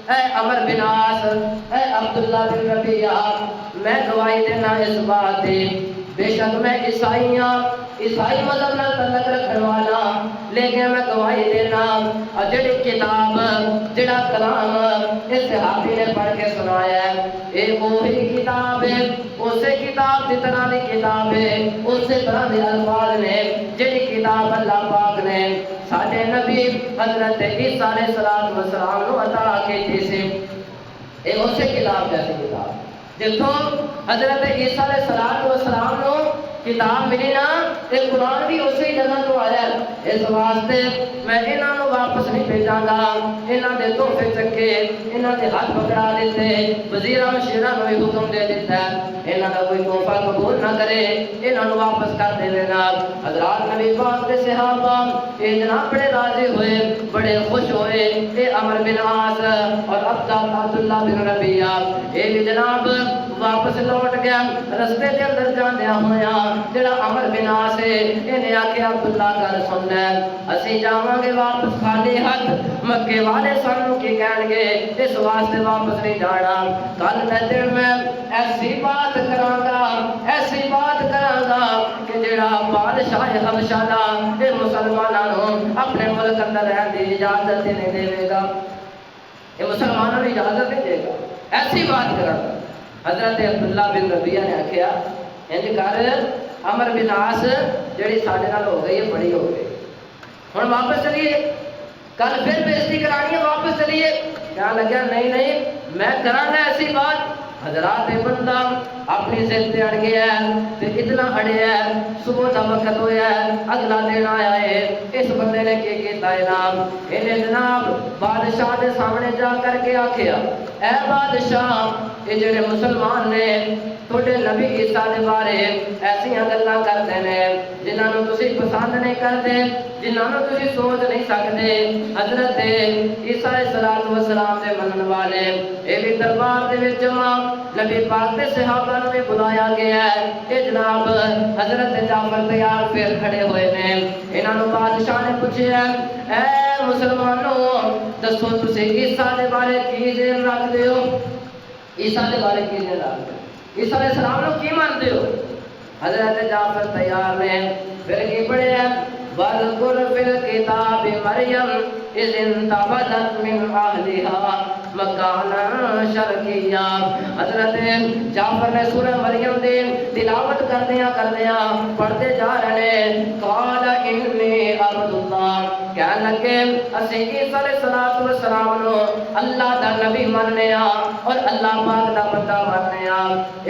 اے عمر بن عاص اے عبداللہ بن ربیعہ میں گواہی دینا اس بات دی بے شک میں عیسائی مذہب نال تعلق رکھنے والا لیکن میں گواہی دینا جڑی کتاب جڑا کلام اس صحابی نے پڑھ کے سنایا ہے یہ وہی کتاب ہے اسی کتاب کی طرح کی کتاب ہے اسی طرح کے الفاظ نے جڑی کتاب اللہ پاک نے ساڈے نبی حضرت عیسیٰ علیہ السلام نو عطا کی سی یہ اسی کتاب جیسی کتاب جتوں حضرت عیسیٰ علیہ السلام نو کتاب ملی نا یہ قرآن بھی اسی جگہ تو آیا اس واسطے میں انہاں نو واپس نہیں بھیجاں گا انہاں دے تحفے چکے انہاں دے ہاتھ پکڑا دیتے وزیراں مشیراں نو حکم دے دیتا انہاں دا کوئی تحفہ قبول نہ کرے انہاں نو واپس کر دے دینا حضرات نبی پاک دے صحابہ یہ جناب بڑے راضی ہوئے بڑے خوش ہوئے یہ عمر بن عاص اور عبداللہ بن ربیعہ یہ بھی جناب واپس لوٹ گیا رستے کے اندر جاندیا ہویا جڑا عمر بن عاص ہے انہیں آکھیا عبداللہ گل سن لے اسی جاواں گے واپس خالی ہاتھ مکے والے سانوں کی کہن گے اس واسطے واپس نہیں جانا کل میں دن میں ایسی بات کراں گا کہ جڑا بادشاہ حبشہ دا اے مسلماناں نو اپنے ملک اندر رہن دی اجازت نہیں دے گا یہ مسلمانوں نے اجازت نہیں دے گا ایسی بات کراں حضرت عبداللہ بن ربیعہ نے آکھیا انج کر عمر بن عاص جڑی ساڈے نال ہو گئی ہے بڑی ہو گئی ہن واپس چلیے کل پھر بےزتی کرانی ہے واپس چلیے کیا لگا نہیں میں کراں گا ایسی بات حضرات بندہ اپنی ضد تے اڑ گیا تے اتنا اڑیا صبح دا وقت ہویا اگلا دن آیا ہے اس بندے نے کی کیتا ہے جناب بادشاہ دے سامنے جا کر کے آکھیا اے بادشاہ یہ جڑے مسلمان نے تھوڑے نبی عیسیٰ دے بارے ایسی گلاں کرتے ہیں جنہاں نوں تسی پسند نہیں کرتے جنہاں نوں تسی سوچ نہیں سکتے حضرت عیسیٰ علیہ السلام دے منن والے یہ بھی دربار دے وچ جمع نبی پاک دے صحابہ نوں بھی بلایا گیا ہے اے جناب حضرت جعفر طیار پھر کھڑے ہوئے نے انہاں نوں بادشاہ نے پوچھیا اے مسلمانوں دسو تسی عیسیٰ دے بارے کی ذہن رکھدے ہو عیسیٰ دے بارے کی ذہن رکھدے ہو عیسیٰ علیہ السلام نو کی مانتے ہو حضرت جعفر طیار نے پھر کی پڑھے وَذْكُرْ فِي الْكِتَابِ مَرْيَمَ إِذِ انْتَبَذَتْ مِنْ أَهْلِهَا مکانا شرقیہ. حضرت جعفر نے سورہ مریم دی تلاوت کردیاں پڑھتے جا رہے ہیں. قال انی عبد اللہ, کہنے لگے اسی عیسیٰ علیہ السلام نو اللہ دا نبی مننے اور اللہ پاک دا بندہ مننے.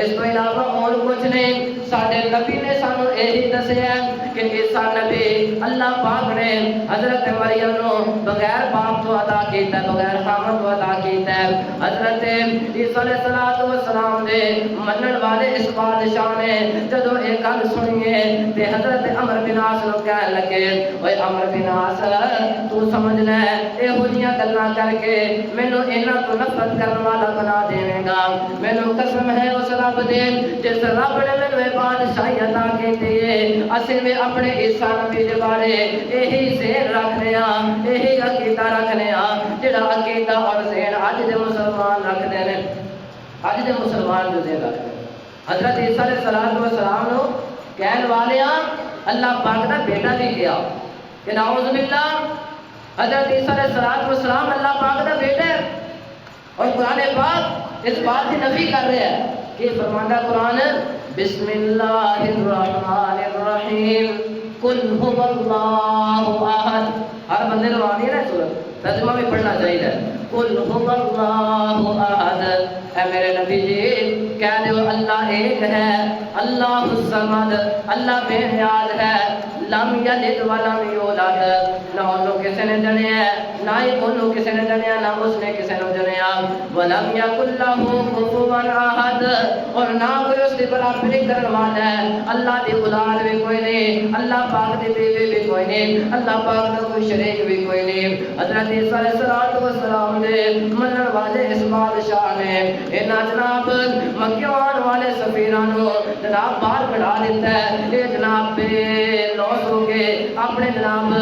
اس تو علاوہ اور کچھ نہیں. ساڈے نبی نے سانو یہی دسیا کہ عیسیٰ نبی اللہ پاک نے حضرت مریم نو بغیر باپ تو عطا کیتا ہے, بغیر خامد تو عطا کیتا ہے. حضرت عیسیٰ علیہ السلام دے منن والے اس بادشاہ نے جدو ایک گل سنیے تے حضرت عمر بن عاص نو کہنے لگے, اوے عمر بن عاص تو سمجھ لے یہو جیاں گلاں کر کے مینوں انہاں تو نفرت کرن والا بنا دیویں گا. مینوں قسم ہے اس رب دے جس رب نے مینوں بادشاہی عطا کیتی ہے. اسی میں اپنے عیسیٰ نبی دے بارے یہی ذہن رکھنے ہاں, یہی عقیدہ رکھنے ہاں جڑا عقیدہ اور ذہن اج دے مسلمان رکھدے نے. اج دے مسلمان جو ذہن رکھدے حضرت عیسیٰ علیہ السلام نو کہن والے اللہ پاک دا بیٹا بھی کیا کہ نعوذ باللہ حضرت عیسیٰ علیہ السلام اللہ پاک دا بیٹا ہے. اور قرآن پاک اس بات کی نفی کر رہا ہے کہ فرماندہ قرآن بسم اللہ الرحمن الرحیم قل هو اللہ احد. ہر بندے نے آنی ہے نا سورت ترجمہ بھی پڑھنا چاہیے. قل هو اللہ احد, اے میرے نبی جی کہہ دو اللہ ایک ہے, اللہ الصمد اللہ بے نیاز ہے, لم یلد ولم یولد نہ انہوں کسی نے جنیا نہ ہی انہوں کسی نے جنیا نہ اس نے کسی نے جنیا, ولم یکن لہ کفوا احد اور نہ کوئی اس کی برابری کرنے والا ہے. اللہ دی اولاد بھی کوئی نہیں, اللہ پاک دی بیوی بھی کوئی نہیں, اللہ پاک کا کوئی شریک بھی کوئی نہیں. حضرت عیسیٰ علیہ السلام نے منن والے اس بادشاہ نے انہاں جناب مکہ آن والے سفیرانو جناب باہر کھڑا دیتا ہے. یہ جناب بے لوس ہو کے اپنے جناب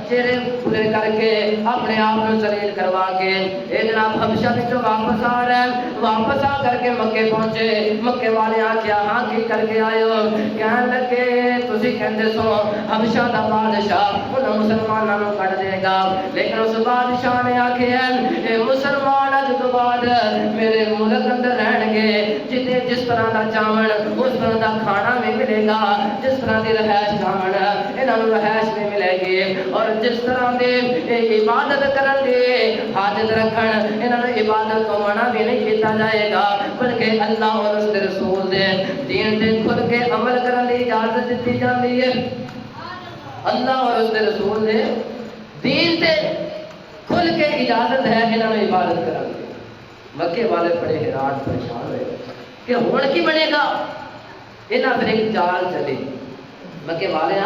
چہرے پورے کر کے اپنے آپ کو ذلیل کروا کے یہ جناب حبشہ وچوں واپس آ رہے ہیں. واپس آ کر کے مکے پہنچے. مکے والے آکھیا ہاں کی کر کے آئے ہو؟ کہنے لگے تسی کہندے سو حبشہ دا بادشاہ انہاں مسلماناں نوں کٹ دے گا, لیکن اس بادشاہ نے آکھیا اے مسلمان اج تو بعد میرے ملک اندر رہن گے, جتنے جس طرح دا چاون اس طرح دا کھانا بھی ملے گا, جس طرح دی رہائش چاون انہاں نوں رہائش بھی ملے گی, اور جس طرح دے عبادت کرن دے حاجت رکھن انہاں نوں عبادت تو منع بھی نہیں کیتا جائے گا, بلکہ اللہ اور اس کے رسول دے دین تے کھل کے عمل کرن دی اجازت دتی جاندی ہے. اللہ اور اس کے رسول دے دین تے کھل کے اجازت ہے انہاں نوں عبادت کرن دی. مکے والے بڑے حیران پریشان ہوئے کہ ہن کی بنے گا. انہاں پھر ایک چال چلی, مکے والے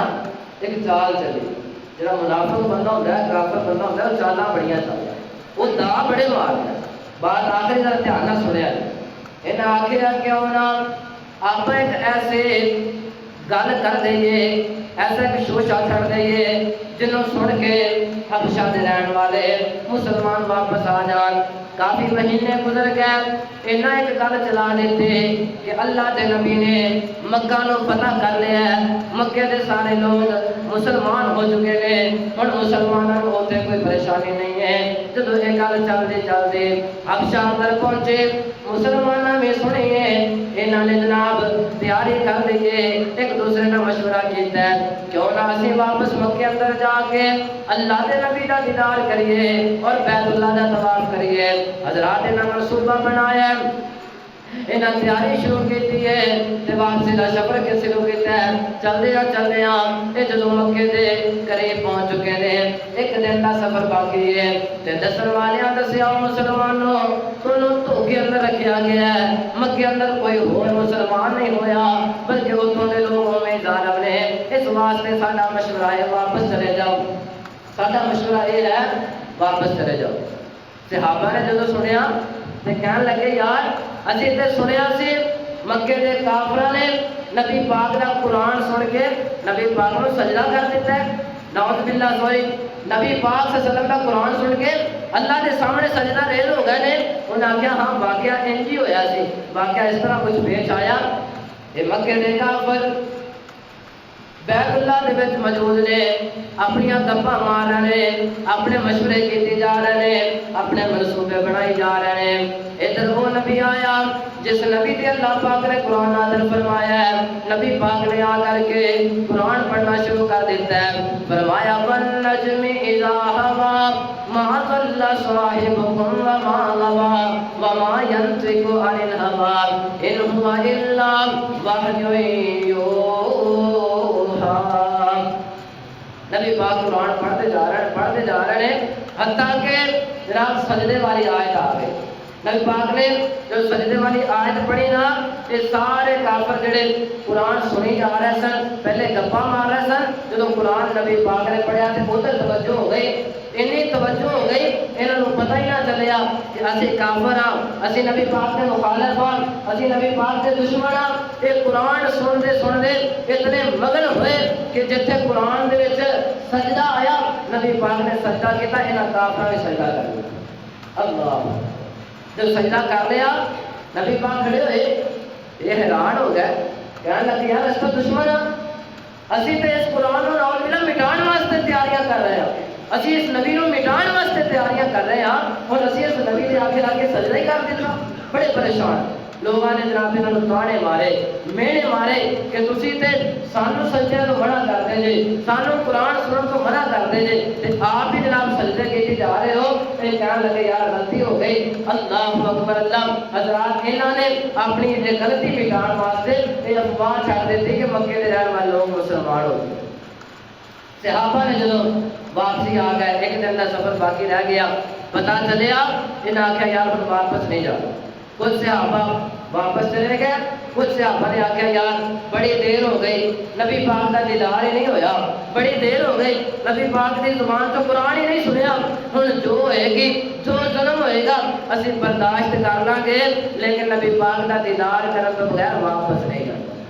ایک چال چلی. جڑا منافق بندہ ہوتا ہے, کافر بندہ ہوتا ہے, وہ چالاں بڑیاں چلتا ہے, وہ دا بڑے مارتا ہے. بات آخری ذرا دھیان نہ سنیا. انہیں آخیا کیوں نہ آپ ایک ایسے گل کر دئیے, ایسا ایک شوشہ چھڑ دئیے جنہوں سن کے حبشہ دے رہن والے مسلمان واپس آ جان. کافی مہینے گزر گئے, انہاں ایک گل چلا دیتے کہ اللہ دے نبی نے مکہ نو فتح کر لیا ہے, مکے دے سارے لوگ مسلمان ہو چکے ہیں, اور مسلمانوں کو ہوتے کوئی پریشانی نہیں ہے. جدو یہ گل چلتے حبشہ اندر پہنچے, مسلمانوں میں سنیے انہاں نے جناب تیاری کر لیے, ایک دوسرے نے مشورہ کیتا ہے کیوں نہ اسی واپس مکے اندر جا کے اللہ دے نبی دا دیدار کریے اور بیت اللہ دا طواف کریے. حضرات نے منصوبہ بنایا, انہاں تیاری شروع کی ہے, واپسی کا سفر کے شروع کیا ہے. چلدے یہ جدو مکے دے قریب پہنچ چکے ہیں, ایک دن کا سفر باقی ہے, دسن والے دسیا مسلمانوں تمہیں دھوکے اندر رکھا گیا ہے. مکے اندر کوئی اور مسلمان نہیں ہویا, بلکہ اتوں کے لوگوں میں ظالم نے. اس واسطے ساڈا مشورہ ہے واپس چلے جاؤ, ساڈا مشورہ یہ ہے واپس چلے جاؤ. صحابہ نے جدو سنیا تو کہنے لگے یار اسی تے سنیا سی مکے دے کافراں نے نبی پاک دا قرآن سن کے نبی پاک نو سجدہ کر دیتا ہے. نعوذ باللہ سوئی نبی پاک صلی اللہ علیہ وسلم کا قرآن سن کے اللہ کے سامنے سجدہ ریز ہو گئے نے. انہوں نے کہا ہاں واقعہ انج ہی ہویا سی, واقعہ اس طرح کچھ پیش آیا. یہ مکے دے کافر بیت اللہ دے وچ موجود نے، اپنی گپاں مار رہے نے، اپنے مشورے کیتے جا رہے نے، اپنے منصوبے بنائی جا رہے ہیں۔ ادھر وہ نبی آیا جس نبی تے اللہ پاک نے قرآن نازل فرمایا ہے، نبی پاک نے آ کر کے قرآن پڑھنا شروع کر دیتا ہے۔ فرمایا والنجم اذا ہوا ما ضل صاحبكم وما غوى وما ينطق عن الهوى ان هو الا وحی یوحی۔ نبی پاک قرآن پڑھتے جا رہے ہیں حتیٰ کہ جناب سجدے والی آیت آ گئی۔ نبی پاک نے جو سجدے والی آیت پڑھی نا، یہ سارے کافر جڑے قرآن سنی جا رہے سن، پہلے گپا مار رہے سن، جب قرآن نبی پاک نے پڑھیا تو ادھر توجہ ہو گئی، اتنی توجہ ہو گئی انہوں نے پتہ ہی نہ چلیا کہ اسی کافر ہاں، اسی نبی پاک کے مخالف ہاں، اسی نبی پاک کے دشمن ہاں۔ یہ قرآن سن دے اتنے مگن ہوئے کہ جتھے قرآن دے وچ سجدہ آیا نبی پاک نے سجدہ کیتا، انہاں کافراں نے سجدہ کر لیا۔ اللہ جب سجدہ کر لیا نبی پاک کھڑے ہوئے، یہ حیران ہو گئے، کہنے لگے یار اس تو دشمن ہاں، اسی تے اس قرآن کو نال ملا مٹان واسطے تیاریاں کر رہے ہیں، اسی اس نبی کو مٹان واسطے تیاریاں کر رہے ہیں اور اسی اس نبی نے آگے سجدہ ہی کر دیتا۔ بڑے پریشان لوگوں نے جناب انہوں نے تانے مارے، مینے مارے کہ تسی تے سانو سجدے تو منع کر دے جے، سانو قرآن سنن تو منع کر دے جے، تے آپ ہی جناب سجدے کیتے جا رہے ہو۔ تے کہنے لگے یار غلطی ہو گئی، اللہ اکبر اللہ۔ حضرات انہوں نے اپنی یہ غلطی مٹان واسطے یہ افواہ چھڑ دیتی کہ مکے دے رہن والے لوگ مسلمان ہو گئے۔ صحابہ نے جدو واپسی آ گئے، ایک دن کا سفر باقی رہ گیا، پتہ چلیا انہیں آخیا یار ہم واپس نہیں جانا۔ کچھ صحابہ واپس چلے گئے، کچھ صحابہ نے آخیا یار بڑی دیر ہو گئی، نبی پاک کا دیدار ہی نہیں ہویا، بڑی دیر ہو گئی، نبی پاک کی زبان تو قرآن ہی نہیں سنیا، ہن جو ہوئے گی جو ظلم ہوئے گا اسی برداشت کر لیں گے، لیکن نبی پاک کا دیدار کرنے تو بغیر واپس نہیں جانا۔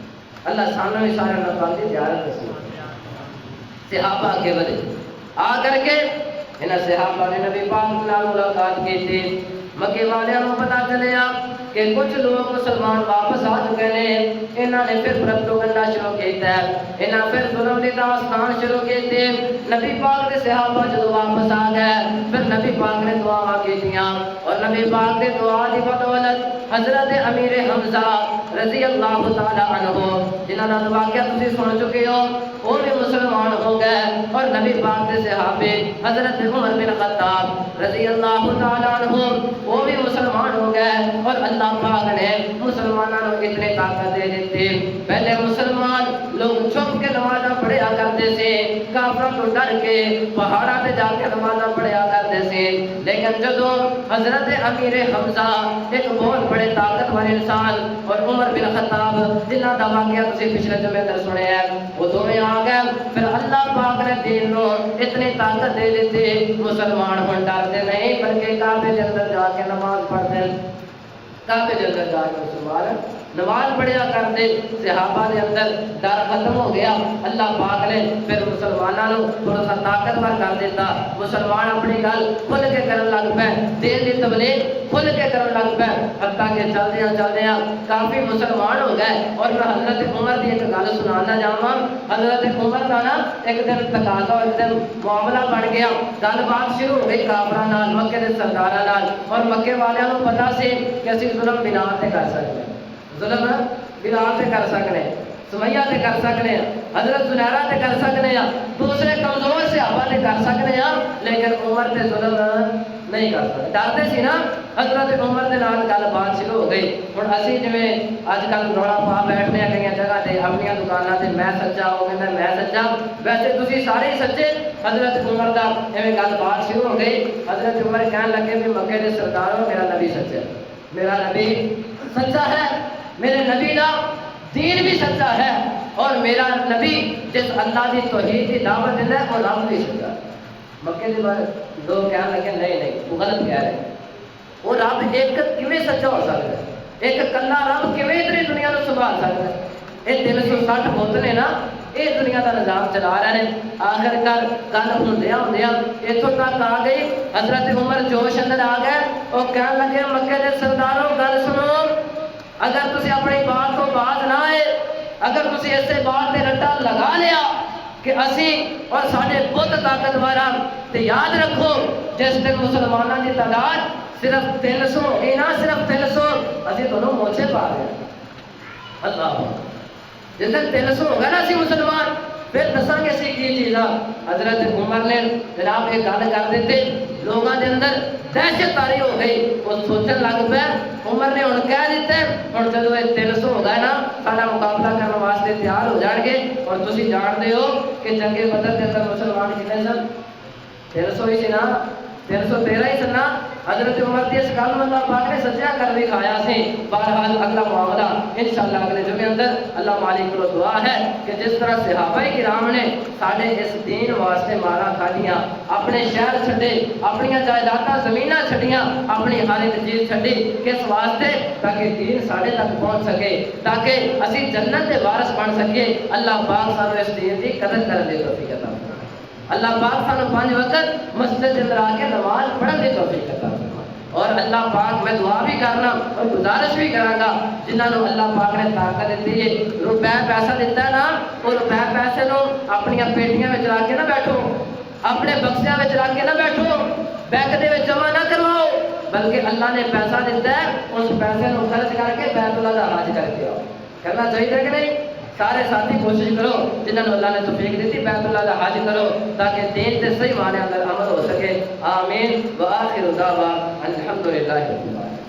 اللہ سانوں ہی سارے نبی پاک کی زیارت نصیب۔ صحابہ آگے بڑھے، آ کر کے انہاں صحابہ نے نبی پاک نال ملاقات کی تھی۔ مکے والوں کو پتہ چلیا کہ کچھ لوگ مسلمان واپس آ چکے ہیں، انہوں نے پھر پروپیگنڈا شروع کیتا ہے، انہوں نے پھر ظلم کی داستان شروع کیتے۔ نبی پاک کے صحابہ جب واپس آ گئے پھر نبی پاک نے دعا کیتیاں اور نبی پاک کے دعا کی بدولت حضرت امیر حمزہ رضی اللہ تعالی عنہ جنہوں نے واقعہ تسی سن چکے ہو، وہ بھی مسلمان ہو گئے اور نبی پاک کے صحابے حضرت عمر بن خطاب رضی اللہ تعالی عنہ وہ بھی مسلمان ہو گئے اور اللہ پاک نے مسلمانوں کو اتنے طاقت دے دیتے۔ پہلے مسلمان لوگ چھپ کے نمازاں پڑھیا کرتے تھے، کافروں کو ڈر کے پہاڑاں پہ جا کے نمازاں پڑھیا کرتے تھے، لیکن جدو حضرت امیر حمزہ ایک بہت بڑے طاقتور انسان اور عمر بن خطاب جنہ دا واقعہ تسی پچھلے جمعے در سنے ہیں، وہ دونوں آ گئے، پھر اللہ پاک نے دین کو اتنی طاقت دے دیتے، مسلمان ہوں ڈرتے نہیں بلکہ کعبے کے اندر جا کے نماز پڑھتے ہیں، کعبے کے اندر جا کے مسلمان نماز پڑھیا کرتے۔ صحابہ کے اندر ڈر ختم ہو گیا، اللہ پاک نے پھر مسلمانوں کو تھوڑا سا طاقتور کر دیتا، مسلمان اپنی گل کھل کے کرن لگ پے، دین کی تبلیغ کھل کے کرن لگ پے، حتیٰ کہ چلدیاں کافی مسلمان ہو گئے۔ اور میں حضرت عمر کی ایک گل سنانا چاہواں، حضرت عمر کا نا ایک دن تقاضا ایک دن معاملہ بن گیا، گل بات شروع ہو گئی کافراں نال، مکے کے سرداراں نال، اور مکے والوں کو پتہ سی کہ اسی ظلم بنا تے کر سکتے ہیں، ظلم بلال تے کر سکنے، سمیہ تے کر سکنے، حضرت زنیرہ تے کر سکنے، دوسرے کمزور صحابہ تے کر سکنے، لیکن عمر تے ظلم نہیں کر سکتے۔ ڈرتے سی نا، حضرت عمر دے نال گل بات شروع ہو گئی۔ ہن اسی جویں اج کل رولا پا بیٹھنے ہیں کئی جگہ تے اپنی دکاناں تے میں سچا ہو کہندا میں سچا، ویسے تسی سارے ہی سچے۔ حضرت عمر دا ایویں گل بات شروع ہو گئی، حضرت عمر کہنے لگے بھی مکے دے سرداروں میرا نبی سچا ہے، میرا نبی سچا ہے، میرے نبی دا دین بھی سچا ہے، اور میرا نبی جس اللہ کی توحید کی دعوت دیتا ہے وہ رب بھی سچا ہے۔ مکے کے بعد لوگ کہنے لگے نہیں وہ غلط کہہ رہے ہیں، وہ رب ایک کیویں سچا ہو سکتا ہے، ایک کلا رب کیویں اتنی دنیا کو سنبھال سکتا ہے، یہ 360 بت نے نا یہ دنیا کا نظام چلا رہے ہیں۔ آخر کار گل ہوندیاں ہوندیاں اتوں تک آ گئی، حضرت عمر جوش اندر آ گئے، وہ کہنے لگے مکے کے سرداروں گل سنو، اگر تسی اپنی بات کو باز نہ آئے اگر تسی ایسے بات تے رٹا لگا لیا کہ اسی اور ساڈے بت طاقتور تے یاد رکھو جس دن مسلمانوں کی تعداد صرف 300 یہ نہ صرف 300 اسی دونوں موچے پا رہے ہیں اللہ جس دن 300 ہوگا نا اسی مسلمان پھر دساں گے اسی کی چیز حضرت عمر نے جناب ایک گل کر دیتے لوگوں کے اندر دہشت تاری ہو گئی وہ سوچن لگ پہ عمر نے ہوں کہہ دیتے ہوں جب یہ 300 ہوگا نا سارا مقابلہ کرنے واسطے تیار ہو جان گے اور تسی جانتے ہو کہ جنگ بدر کے اندر مسلمان کتنے سن 300 ہی سی نا 313 ہی سنا حضرت عمر کی اس گل اللہ پاک نے سچا کر دکھایا سی بہرحال اگلا معاملہ انشاءاللہ اگلے جمعے اندر اللہ مالک کو دعا ہے کہ جس طرح صحابہ کرام نے ساڈے اس دین واسطے مارا کھادیاں اپنے شہر چھڈے اپنی جائیداداں زمیناں چھڈیاں اپنی ہر ایک چیز چھڈی کس واسطے تاکہ دین ساڈے تک پہنچ سکے تاکہ اسی جنت کے وارث بن سکے اللہ پاک سانو اس دین کی قدر کرنے دی توفیق عطا فرمائے اللہ پاک سانو 5 وقت مسجد کے اندر آ کے نماز پڑھنے کی توفیق عطا فرمائے اور اللہ پاک میں دعا بھی کرنا اور گزارش بھی کراں گا جنہاں نو اللہ پاک نے طاقت دیتی ہے روپے پیسہ دیتا ہے نا وہ روپے پیسے نو اپنی پیٹیاں وچ رکھ کے نہ بیٹھو اپنے بکسیاں وچ رکھ کے نہ بیٹھو بینک دے وچ جمع نہ کرواؤ بلکہ اللہ نے پیسہ دیتا ہے اس پیسے نو خرچ کر کے بیت اللہ دا حج کر کے آؤ کرنا چاہیے کہ نہیں سارے ساتھی کوشش کرو جنہوں نے اللہ نے توفیق دیتی بیت اللہ کا حج کرو تاکہ دین تے صحیح معنی اندر عمل ہو سکے آمین وآخر دعوانا الحمدللہ رب العالمین